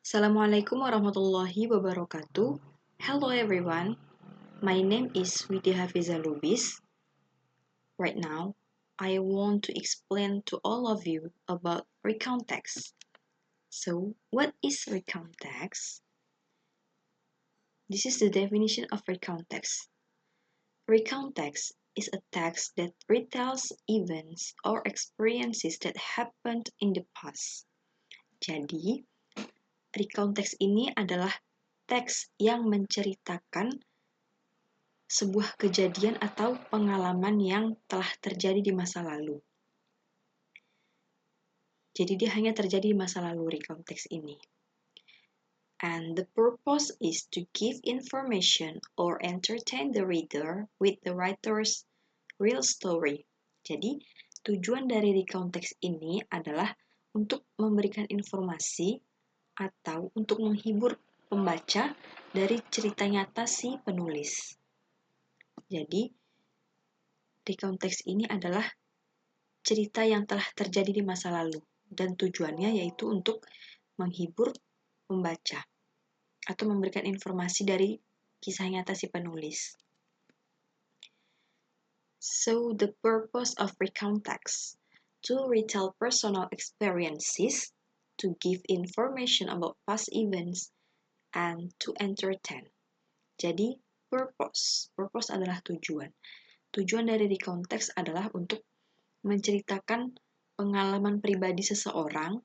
Assalamualaikum warahmatullahi wabarakatuh. Hello everyone, my name is Widya Hafiza Lubis. Right now, I want to explain to all of you about recount text. So, what is recount text? This is the definition of recount text. Recount text is a text that retells events or experiences that happened in the past. Jadi, recount text ini adalah teks yang menceritakan sebuah kejadian atau pengalaman yang telah terjadi di masa lalu. Jadi dia hanya terjadi di masa lalu recount text ini. And the purpose is to give information or entertain the reader with the writer's real story. Jadi tujuan dari recount text ini adalah untuk memberikan informasi atau untuk menghibur pembaca dari cerita nyata si penulis. Jadi, recount text ini adalah cerita yang telah terjadi di masa lalu dan tujuannya yaitu untuk menghibur pembaca atau memberikan informasi dari kisah nyata si penulis. So, the purpose of recount text to retell personal experiences, to give information about past events, and to entertain. Jadi, purpose adalah tujuan. Tujuan dari recount text adalah untuk menceritakan pengalaman pribadi seseorang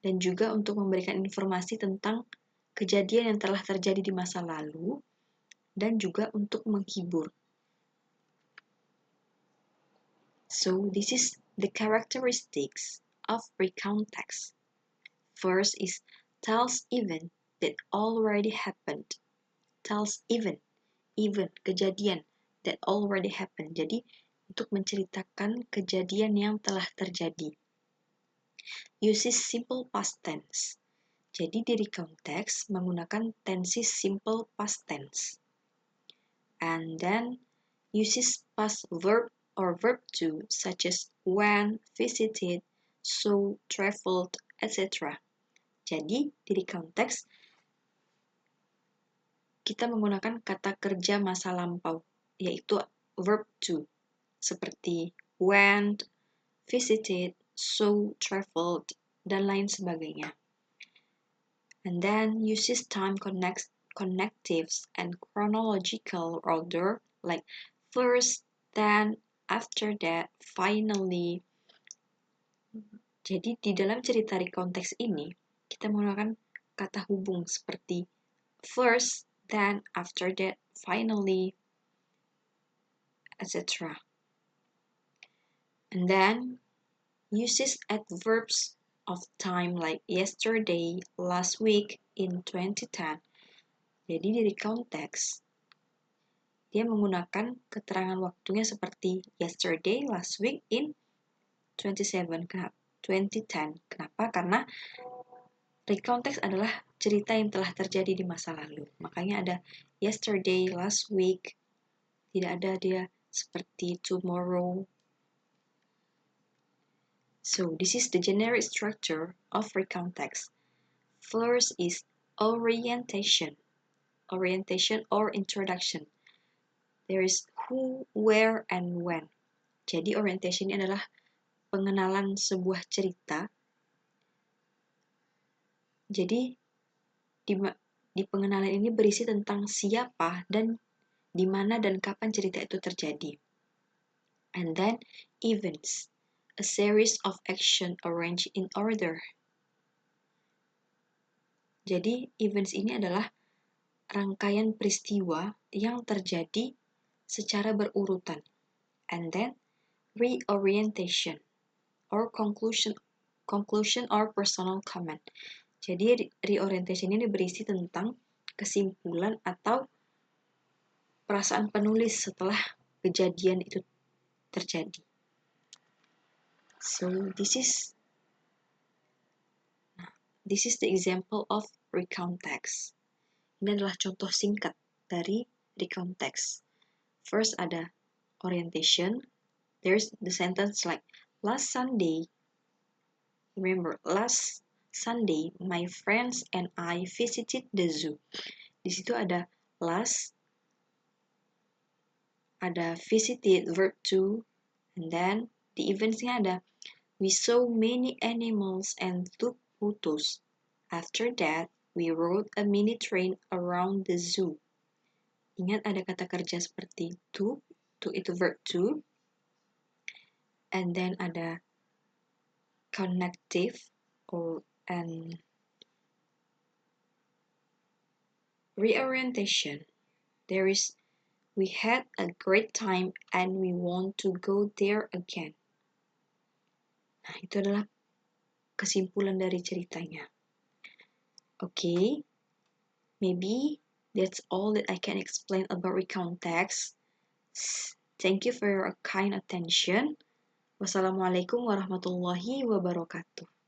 dan juga untuk memberikan informasi tentang kejadian yang telah terjadi di masa lalu dan juga untuk menghibur. So, this is the characteristics of recount text. First is tells event that already happened. Tells event, kejadian that already happened. Jadi, untuk menceritakan kejadian yang telah terjadi. Uses simple past tense. Jadi di recount text menggunakan tenses simple past tense. And then uses past verb or verb to such as went, visited, saw, traveled, etc. Jadi di recount text kita menggunakan kata kerja masa lampau, yaitu verb to, seperti went, visited, saw, traveled, dan lain sebagainya. And then uses time connectives and chronological order like first, then, after that, finally. Jadi di dalam cerita recount text ini, kita menggunakan kata hubung seperti first, then, after that, finally, etc. And then uses adverbs of time like yesterday, last week, in 2010. Jadi di recount text, dia menggunakan keterangan waktunya seperti yesterday, last week, in 2010. Kenapa? Karena recount text adalah cerita yang telah terjadi di masa lalu. Makanya ada yesterday, last week, tidak ada dia seperti tomorrow. So, this is the generic structure of recount text. First is orientation or introduction. There is who, where, and when. Jadi orientation ini adalah pengenalan sebuah cerita. Jadi di pengenalan ini berisi tentang siapa dan di mana dan kapan cerita itu terjadi. And then events, a series of action arranged in order. Jadi events ini adalah rangkaian peristiwa yang terjadi secara berurutan. And then reorientation or conclusion or personal comment. Jadi reorientation ini berisi tentang kesimpulan atau perasaan penulis setelah kejadian itu terjadi. So this is the example of recount text. Ini adalah contoh singkat dari recount text. First ada orientation. There's the sentence like last Sunday. Remember, last Sunday, my friends and I visited the zoo. Di situ ada last, ada visited verb to, and then the eventsnya ada we saw many animals and took photos. After that, we rode a mini train around the zoo. Ingat ada kata kerja seperti to itu verb to, and then ada connective or and reorientation. We had a great time and we want to go there again. Nah, itu adalah kesimpulan dari ceritanya. Okay, maybe that's all that I can explain about recount text. Thank you for your kind attention. Wassalamualaikum warahmatullahi wabarakatuh.